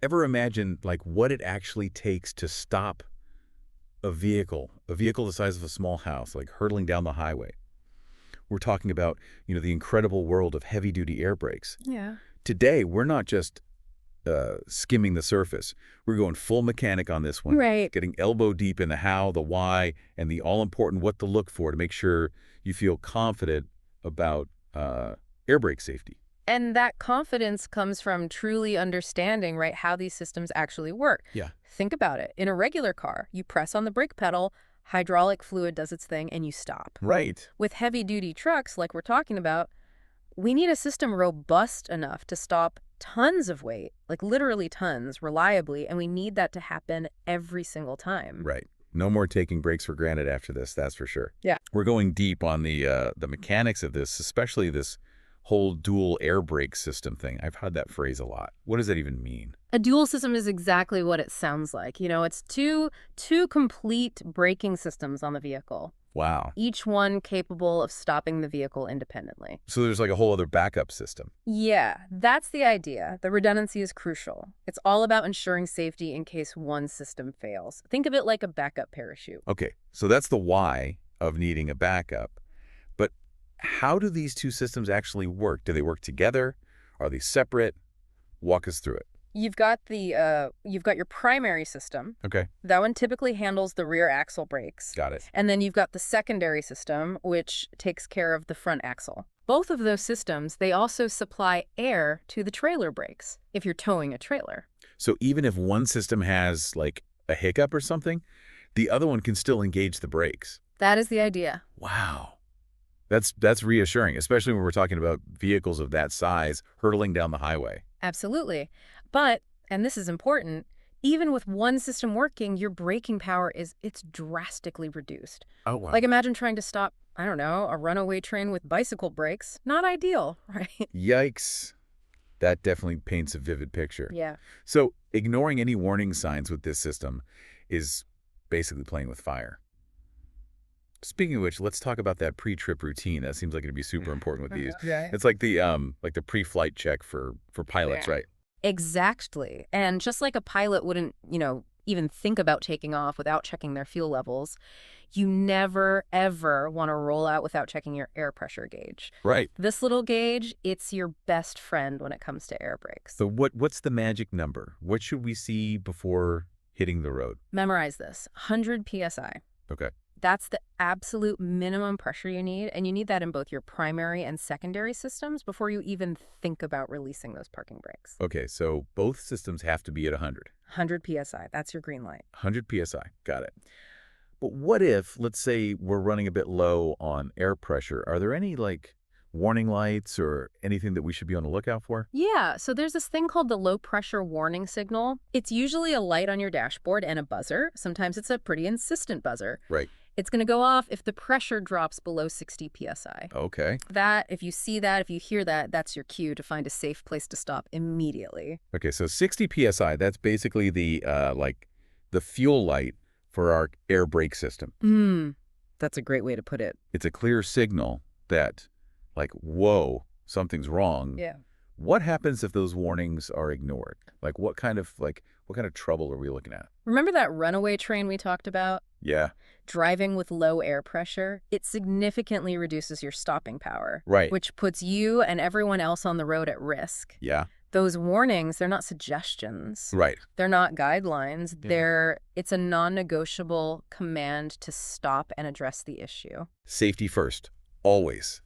Ever imagine like what it actually takes to stop a vehicle the size of a small house, like hurtling down the highway? We're talking about, the incredible world of heavy-duty air brakes. Yeah. Today, we're not just skimming the surface. We're going full mechanic on this one, Right. getting elbow deep in the how, the why, and the all-important what to look for to make sure you feel confident about air brake safety. And that confidence comes from truly understanding, right, how these systems actually work. Yeah. Think about it. In a regular car, you press on the brake pedal, hydraulic fluid does its thing, and you stop. Right. With heavy-duty trucks, like we're talking about, we need a system robust enough to stop tons of weight, like literally tons, reliably, and we need that to happen every single time. Right. No more taking breaks for granted after this, that's for sure. Yeah. We're going deep on the mechanics of this, especially this whole dual air brake system thing. I've heard that phrase a lot. What does that even mean? A dual system is exactly what it sounds like. It's two complete braking systems on the vehicle, Wow. each one capable of stopping the vehicle independently. So there's like a whole other backup system. Yeah, that's the idea. The redundancy is crucial. It's all about ensuring safety in case one system fails. Think of it like a backup parachute. Okay, so that's the why of needing a backup. But how do these two systems actually work? Do they work together? Are they separate? Walk us through it. You've got your primary system. Okay, That one typically handles the rear axle brakes. got it. And then you've got the secondary system, which takes care of the front axle. Both of those systems, they also supply air to the trailer brakes if you're towing a trailer. So even if one system has like a hiccup or something, the other one can still engage the brakes. That is the idea. Wow. That's reassuring, especially when we're talking about vehicles of that size hurtling down the highway. Absolutely. But, and this is important, even with one system working, your braking power it's drastically reduced. Oh, wow. Like imagine trying to stop, I don't know, a runaway train with bicycle brakes. Not ideal, right? Yikes. That definitely paints a vivid picture. Yeah. So ignoring any warning signs with this system is basically playing with fire. Speaking of which, let's talk about that pre-trip routine. That seems like it'd be super important with these. Yeah. It's like the pre-flight check for pilots, Yeah. right? Exactly. And just like a pilot wouldn't, even think about taking off without checking their fuel levels, you never, ever want to roll out without checking your air pressure gauge. Right. This little gauge, it's your best friend when it comes to air brakes. So what's the magic number? What should we see before hitting the road? Memorize this, 100 psi. Okay. That's the absolute minimum pressure you need, and you need that in both your primary and secondary systems before you even think about releasing those parking brakes. Okay, so both systems have to be at 100. 100 psi, that's your green light. 100 psi. Got it. But what if, let's say, we're running a bit low on air pressure? Are there any, like, warning lights or anything that we should be on the lookout for? Yeah, so there's this thing called the low pressure warning signal. It's usually a light on your dashboard and a buzzer. Sometimes it's a pretty insistent buzzer. Right. It's going to go off if the pressure drops below 60 psi. Okay. If you see that, if you hear that, that's your cue to find a safe place to stop immediately. Okay, so 60 psi, that's basically the fuel light for our air brake system. That's a great way to put it. It's a clear signal that, like, whoa, something's wrong. Yeah. What happens if those warnings are ignored? Like, what kind of trouble are we looking at? Remember that runaway train we talked about? Yeah, Driving with low air pressure, it significantly reduces your stopping power, right. which puts you and everyone else on the road at risk. Yeah, Those warnings, they're not suggestions. right. They're not guidelines. Yeah. It's a non-negotiable command to stop and address the issue. Safety first, always.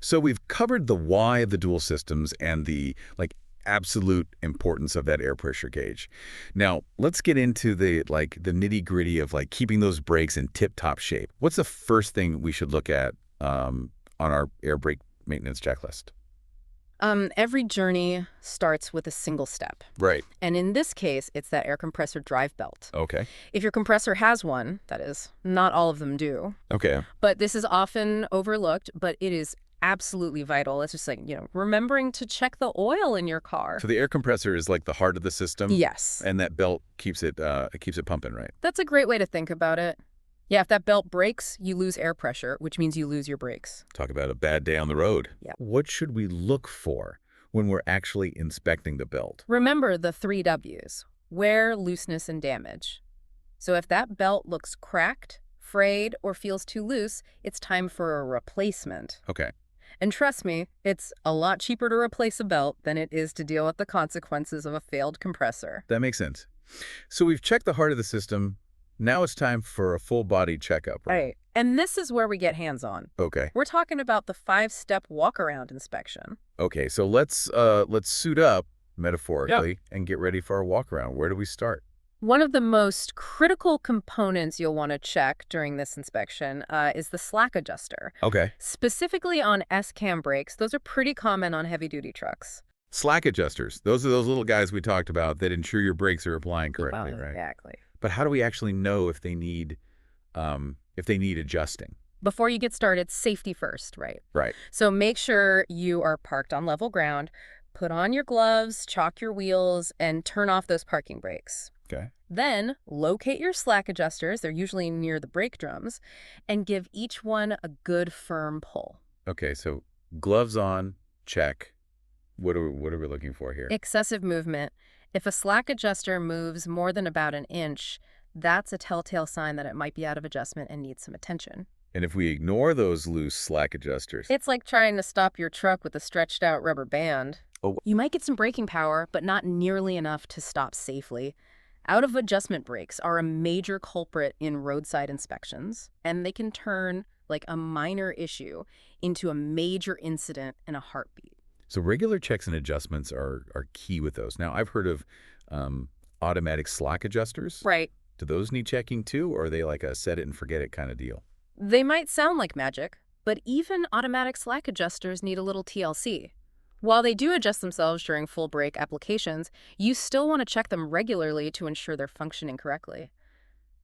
So we've covered the why of the dual systems and the, like, absolute importance of that air pressure gauge. Now, let's get into the nitty-gritty of, like, keeping those brakes in tip-top shape. What's the first thing we should look at on our air brake maintenance checklist? Every journey starts with a single step. Right. And in this case, it's that air compressor drive belt. Okay. If your compressor has one, that is, not all of them do, Okay. but this is often overlooked, but it is absolutely vital. It's just like, remembering to check the oil in your car. So the air compressor is like the heart of the system? Yes. And that belt keeps it pumping, right? That's a great way to think about it. Yeah, if that belt breaks, you lose air pressure, which means you lose your brakes. Talk about a bad day on the road. Yeah. What should we look for when we're actually inspecting the belt. Remember the 3 Ws: wear, looseness, and damage. So if that belt looks cracked, frayed, or feels too loose, it's time for a replacement. Okay. And trust me, it's a lot cheaper to replace a belt than it is to deal with the consequences of a failed compressor. That makes sense. So we've checked the heart of the system. Now it's time for a full-body checkup, right? Right. And this is where we get hands-on. Okay. We're talking about the 5-step walk-around inspection. Okay, so let's suit up, metaphorically, and get ready for our walk-around. Where do we start? One of the most critical components you'll want to check during this inspection is the slack adjuster. Okay. Specifically on S-cam brakes, those are pretty common on heavy-duty trucks. Slack adjusters. Those are those little guys we talked about that ensure your brakes are applying correctly, right? Exactly. But how do we actually know if they need adjusting? Before you get started, safety first, right? Right. So make sure you are parked on level ground, put on your gloves, chalk your wheels, and turn off those parking brakes. Okay. Then locate your slack adjusters, they're usually near the brake drums, and give each one a good firm pull. Okay, so gloves on, check. What are we looking for here? Excessive movement. If a slack adjuster moves more than about an inch, that's a telltale sign that it might be out of adjustment and needs some attention. And if we ignore those loose slack adjusters? It's like trying to stop your truck with a stretched out rubber band. Oh. You might get some braking power, but not nearly enough to stop safely. Out of adjustment brakes are a major culprit in roadside inspections, and they can turn like a minor issue into a major incident in a heartbeat. So regular checks and adjustments are key with those. Now, I've heard of automatic slack adjusters. Right. Do those need checking too, or are they like a set it and forget it kind of deal? They might sound like magic, but even automatic slack adjusters need a little TLC. While they do adjust themselves during full brake applications, you still want to check them regularly to ensure they're functioning correctly.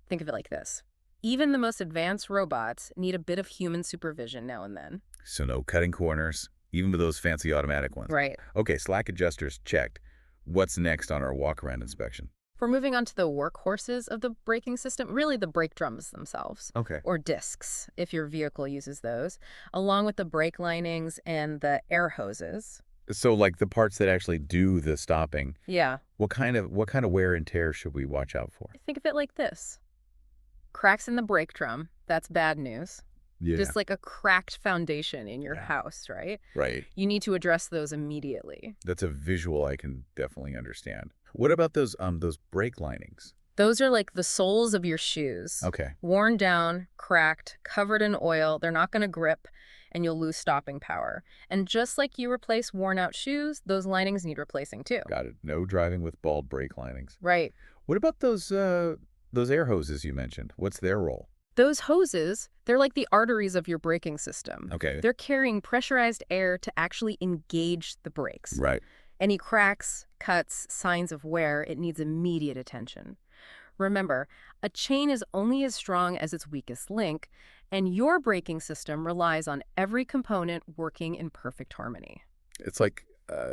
Think of it like this. Even the most advanced robots need a bit of human supervision now and then. So no cutting corners, even with those fancy automatic ones. Right. Okay, slack adjusters checked. What's next on our walk-around inspection? We're moving on to the workhorses of the braking system, really the brake drums themselves. Okay. Or discs, if your vehicle uses those, along with the brake linings and the air hoses. So like the parts that actually do the stopping, Yeah. what kind of wear and tear should we watch out for? Think of it like this. Cracks in the brake drum, that's bad news. Yeah. Just like a cracked foundation in your Yeah. house, right? Right. You need to address those immediately. That's a visual I can definitely understand. What about those brake linings? Those are like the soles of your shoes. Okay. Worn down, cracked, covered in oil. They're not going to grip, and you'll lose stopping power. And just like you replace worn-out shoes, those linings need replacing too. Got it. No driving with bald brake linings. Right. What about those air hoses you mentioned? What's their role? Those hoses, they're like the arteries of your braking system. Okay. They're carrying pressurized air to actually engage the brakes. Right. Any cracks, cuts, signs of wear, it needs immediate attention. Remember, a chain is only as strong as its weakest link, and your braking system relies on every component working in perfect harmony. It's like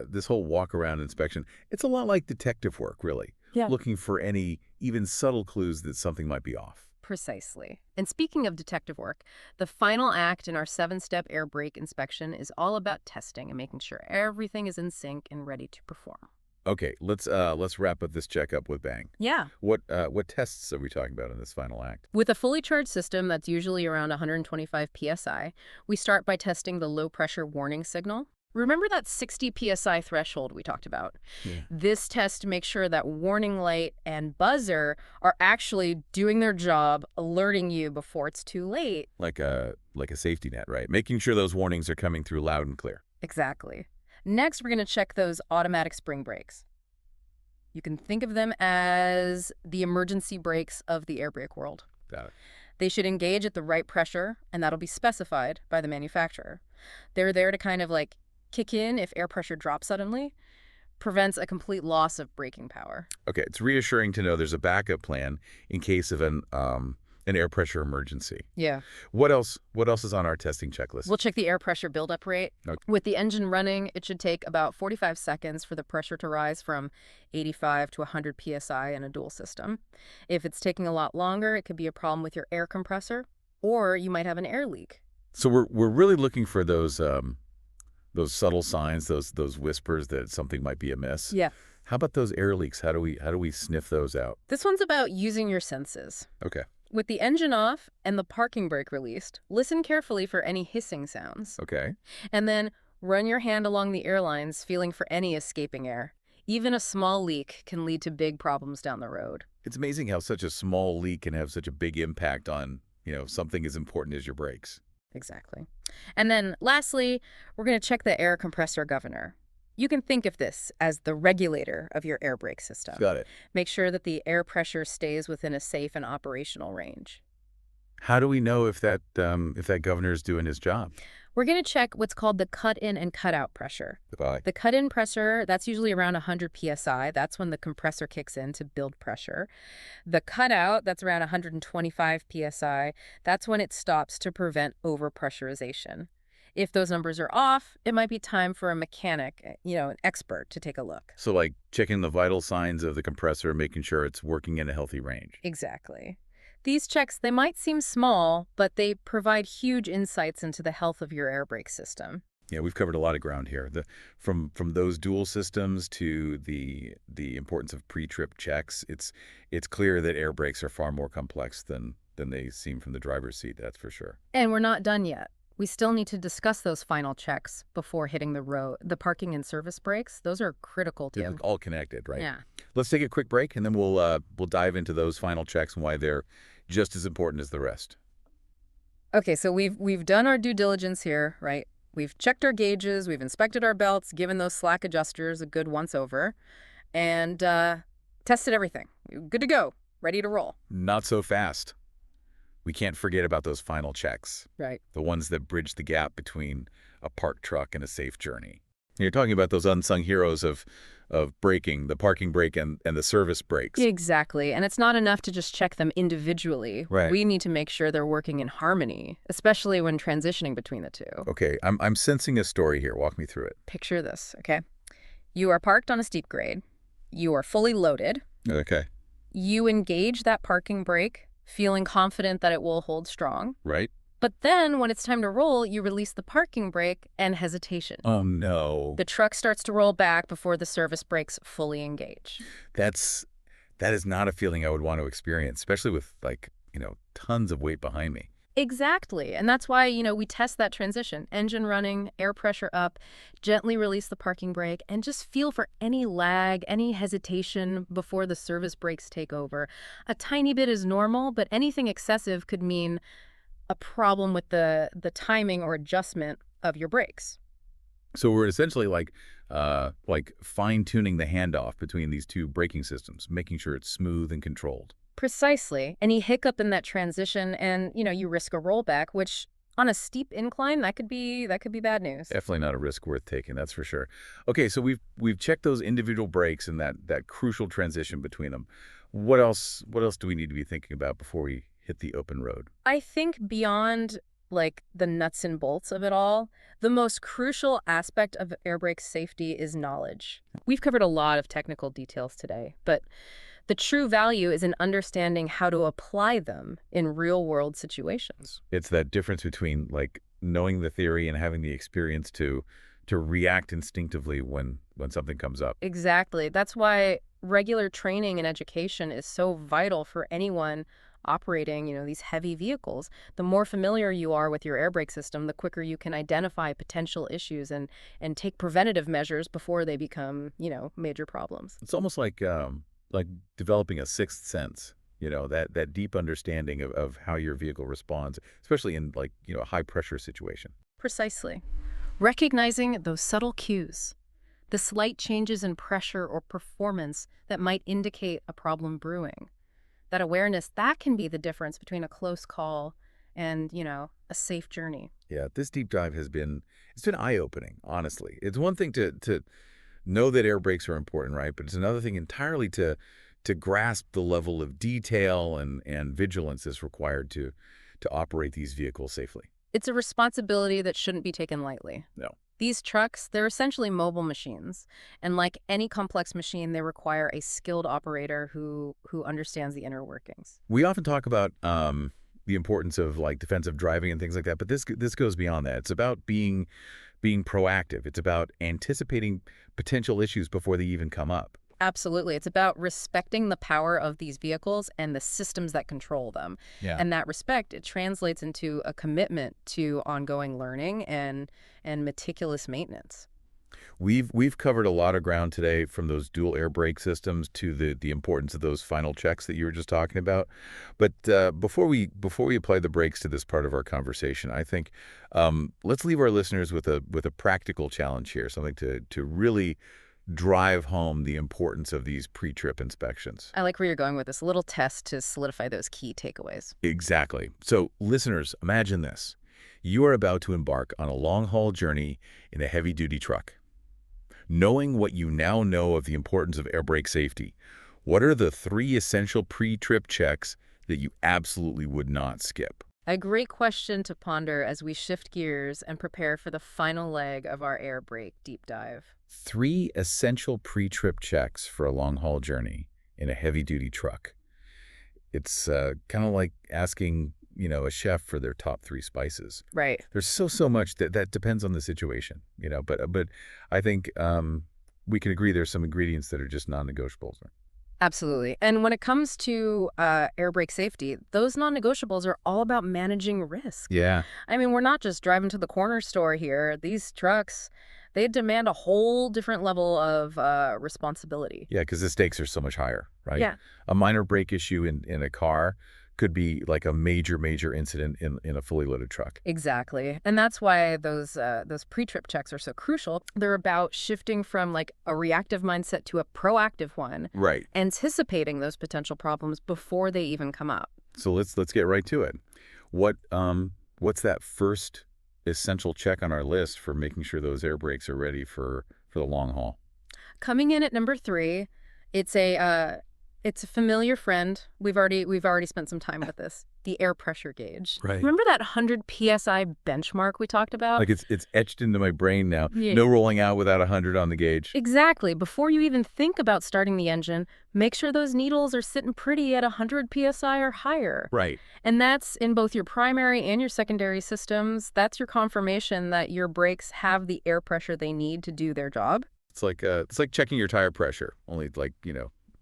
this whole walk-around inspection. It's a lot like detective work, really. Yeah. Looking for any even subtle clues that something might be off. Precisely. And speaking of detective work, the final act in our 7-step air brake inspection is all about testing and making sure everything is in sync and ready to perform. Okay, let's wrap up this checkup with bang. Yeah. What tests are we talking about in this final act? With a fully charged system that's usually around 125 psi, we start by testing the low-pressure warning signal. Remember that 60 psi threshold we talked about? Yeah. This test makes sure that warning light and buzzer are actually doing their job, alerting you before it's too late. Like a safety net, right? Making sure those warnings are coming through loud and clear. Exactly. Next, we're going to check those automatic spring brakes. You can think of them as the emergency brakes of the air brake world. Got it. They should engage at the right pressure, and that'll be specified by the manufacturer. They're there to kind of like kick in if air pressure drops suddenly, prevents a complete loss of braking power. Okay, it's reassuring to know there's a backup plan in case of an air pressure emergency. Yeah. What else is on our testing checklist? We'll check the air pressure buildup rate. Okay. With the engine running, it should take about 45 seconds for the pressure to rise from 85 to 100 psi in a dual system. If it's taking a lot longer, it could be a problem with your air compressor, or you might have an air leak. So we're really looking for those Those subtle signs, those whispers that something might be amiss. Yeah. How about those air leaks? How do we sniff those out? This one's about using your senses. Okay. With the engine off and the parking brake released, listen carefully for any hissing sounds. Okay. And then run your hand along the air lines, feeling for any escaping air. Even a small leak can lead to big problems down the road. It's amazing how such a small leak can have such a big impact on, something as important as your brakes. Exactly. And then lastly, we're going to check the air compressor governor. You can think of this as the regulator of your air brake system. Got it. Make sure that the air pressure stays within a safe and operational range. How do we know if that governor is doing his job? We're going to check what's called the cut-in and cut-out pressure. Goodbye. The cut-in pressure, that's usually around 100 psi. That's when the compressor kicks in to build pressure. The cutout, that's around 125 psi. That's when it stops to prevent overpressurization. If those numbers are off, it might be time for a mechanic, an expert, to take a look. So like checking the vital signs of the compressor, making sure it's working in a healthy range. Exactly. These checks, they might seem small, but they provide huge insights into the health of your air brake system. Yeah, we've covered a lot of ground here. From those dual systems to the importance of pre-trip checks, it's clear that air brakes are far more complex than they seem from the driver's seat, that's for sure. And we're not done yet. We still need to discuss those final checks before hitting the road. The parking and service brakes, those are critical They're too. all connected, right? Yeah. Let's take a quick break, and then we'll dive into those final checks and why they're just as important as the rest. Okay, so we've done our due diligence here, right? We've checked our gauges, we've inspected our belts, given those slack adjusters a good once over, and tested everything. Good to go, ready to roll. Not so fast. We can't forget about those final checks, Right. the ones that bridge the gap between a parked truck and a safe journey. You're talking about those unsung heroes of braking, the parking brake and the service brakes. Exactly, and it's not enough to just check them individually. Right. We need to make sure they're working in harmony, especially when transitioning between the two. Okay, I'm sensing a story here. Walk me through it. Picture this, okay? You are parked on a steep grade. You are fully loaded. Okay. You engage that parking brake, feeling confident that it will hold strong. Right? But then, when it's time to roll, you release the parking brake and hesitation. Oh, no. The truck starts to roll back before the service brakes fully engage. That is not a feeling I would want to experience, especially with, tons of weight behind me. Exactly. And that's why, we test that transition. Engine running, air pressure up, gently release the parking brake, and just feel for any lag, any hesitation before the service brakes take over. A tiny bit is normal, but anything excessive could mean a problem with the timing or adjustment of your brakes. So we're essentially like fine-tuning the handoff between these two braking systems, making sure it's smooth and controlled. Precisely. Any hiccup in that transition and, you risk a rollback, which on a steep incline, that could be bad news. Definitely not a risk worth taking, that's for sure. Okay, so we've checked those individual brakes and that crucial transition between them. What else do we need to be thinking about before we hit the open road? I think beyond the nuts and bolts of it all, the most crucial aspect of air brake safety is knowledge. We've covered a lot of technical details today, but the true value is in understanding how to apply them in real-world situations. It's that difference between knowing the theory and having the experience to react instinctively when something comes up. Exactly. That's why regular training and education is so vital for anyone operating, these heavy vehicles. The more familiar you are with your air brake system, the quicker you can identify potential issues and take preventative measures before they become, major problems. It's almost like developing a sixth sense, that deep understanding of how your vehicle responds, especially in a high pressure situation. Precisely. Recognizing those subtle cues, the slight changes in pressure or performance that might indicate a problem brewing. That awareness, that can be the difference between a close call and, a safe journey. Yeah, this deep dive it's been eye-opening, honestly. It's one thing to know that air brakes are important, right? But it's another thing entirely to grasp the level of detail and vigilance that's required to operate these vehicles safely. It's a responsibility that shouldn't be taken lightly. No. These trucks, they're essentially mobile machines. And like any complex machine, they require a skilled operator who understands the inner workings. We often talk about the importance of defensive driving and things like that, but this goes beyond that. It's about being being proactive. It's about anticipating potential issues before they even come up. Absolutely. It's about respecting the power of these vehicles and the systems that control them. Yeah. And that respect, it translates into a commitment to ongoing learning and meticulous maintenance. We've covered a lot of ground today, from those dual air brake systems to the importance of those final checks that you were just talking about. But before we apply the brakes to this part of our conversation, I think let's leave our listeners with a practical challenge here, something to really drive home the importance of these pre-trip inspections. I like where you're going with this, a little test to solidify those key takeaways. Exactly. So, listeners, imagine this. You are about to embark on a long-haul journey in a heavy-duty truck. Knowing what you now know of the importance of air brake safety, what are the 3 essential pre-trip checks that you absolutely would not skip? A great question to ponder as we shift gears and prepare for the final leg of our air brake deep dive. 3 essential pre-trip checks for a long-haul journey in a heavy-duty truck. It's kind of like asking, a chef for their top 3 spices. Right. There's so much that depends on the situation, but I think we can agree there's some ingredients that are just non-negotiables. Absolutely. And when it comes to air brake safety, those non-negotiables are all about managing risk. Yeah. I mean, we're not just driving to the corner store here. These trucks, they demand a whole different level of responsibility. Yeah, because the stakes are so much higher, right? Yeah. A minor brake issue in a car could be like a major incident in a fully loaded truck. Exactly. And that's why those pre-trip checks are so crucial. They're about shifting from like a reactive mindset to a proactive one, Right. anticipating those potential problems before they even come up. So let's get right to it. What's that first essential check on our list for making sure those air brakes are ready for the long haul? Coming in at number 3, it's a familiar friend. We've already spent some time with this. The air pressure gauge. Right. Remember that 100 PSI benchmark we talked about? Like it's etched into my brain now. Yeah. No rolling out without 100 on the gauge. Exactly. Before you even think about starting the engine, make sure those needles are sitting pretty at 100 PSI or higher. Right. And that's in both your primary and your secondary systems. That's your confirmation that your brakes have the air pressure they need to do their job. It's like checking your tire pressure, only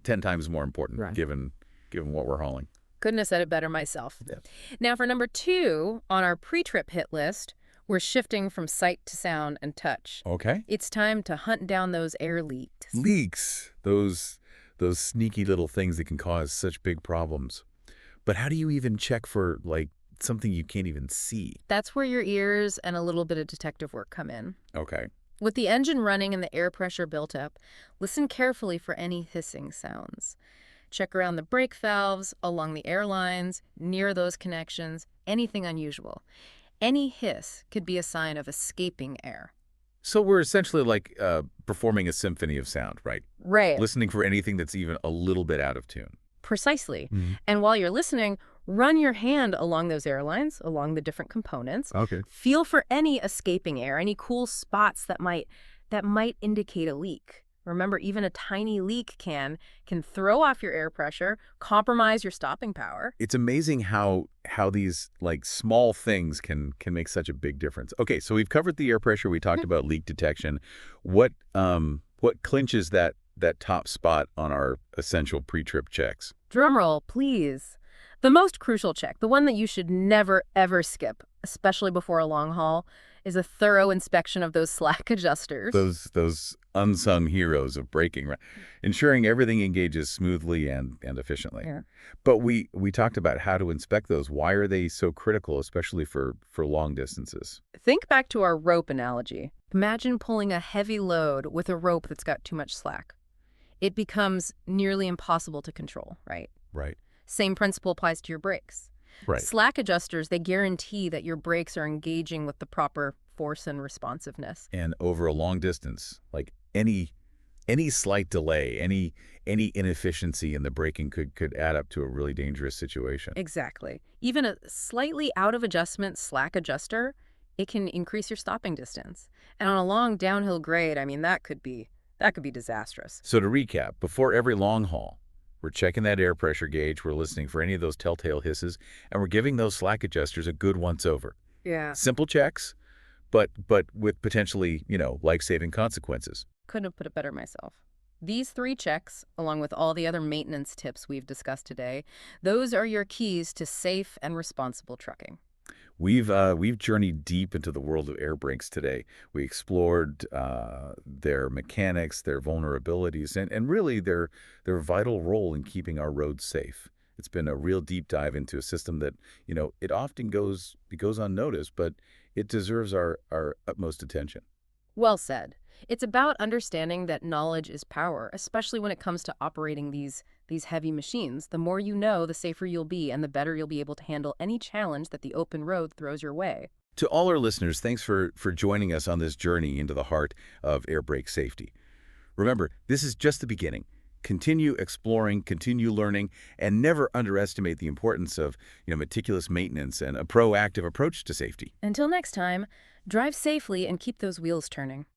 10 times more important, Right. given what we're hauling. Couldn't have said it better myself. Yeah. Now, for number 2 on our pre-trip hit list, we're shifting from sight to sound and touch. Okay. It's time to hunt down those air leaks. Leaks, those sneaky little things that can cause such big problems. But how do you even check for something you can't even see? That's where your ears and a little bit of detective work come in. Okay. With the engine running and the air pressure built up, listen carefully for any hissing sounds. Check around the brake valves, along the air lines, near those connections, anything unusual. Any hiss could be a sign of escaping air. So we're essentially performing a symphony of sound, right? Right. Listening for anything that's even a little bit out of tune. Precisely. Mhm. And while you're listening, run your hand along those airlines, along the different components. Okay. Feel for any escaping air, any cool spots that might indicate a leak. Remember, even a tiny leak can throw off your air pressure, compromise your stopping power. It's amazing how these small things can make such a big difference. Okay, so we've covered the air pressure. We talked about leak detection. What clinches that top spot on our essential pre-trip checks? Drumroll, please. The most crucial check, the one that you should never, ever skip, especially before a long haul, is a thorough inspection of those slack adjusters. Those unsung heroes of braking, right? Ensuring everything engages smoothly and efficiently. Yeah. But we talked about how to inspect those. Why are they so critical, especially for long distances? Think back to our rope analogy. Imagine pulling a heavy load with a rope that's got too much slack. It becomes nearly impossible to control, right? Right. Same principle applies to your brakes. Right. Slack adjusters, they guarantee that your brakes are engaging with the proper force and responsiveness. And over a long distance, any slight delay, any inefficiency in the braking could add up to a really dangerous situation. Exactly. Even a slightly out of adjustment slack adjuster, it can increase your stopping distance. And on a long downhill grade, I mean, that could be disastrous. So to recap, before every long haul, we're checking that air pressure gauge, we're listening for any of those telltale hisses, and we're giving those slack adjusters a good once-over. Yeah. Simple checks, but with potentially, life-saving consequences. Couldn't have put it better myself. These three checks, along with all the other maintenance tips we've discussed today, those are your keys to safe and responsible trucking. We've journeyed deep into the world of air brakes today. We explored their mechanics, their vulnerabilities, and really their vital role in keeping our roads safe. It's been a real deep dive into a system that, it often goes unnoticed, but it deserves our utmost attention. Well said. It's about understanding that knowledge is power, especially when it comes to operating these heavy machines. The more you know, the safer you'll be, and the better you'll be able to handle any challenge that the open road throws your way. To all our listeners, thanks for joining us on this journey into the heart of air brake safety. Remember, this is just the beginning. Continue exploring, continue learning, and never underestimate the importance of, meticulous maintenance and a proactive approach to safety. Until next time, drive safely and keep those wheels turning.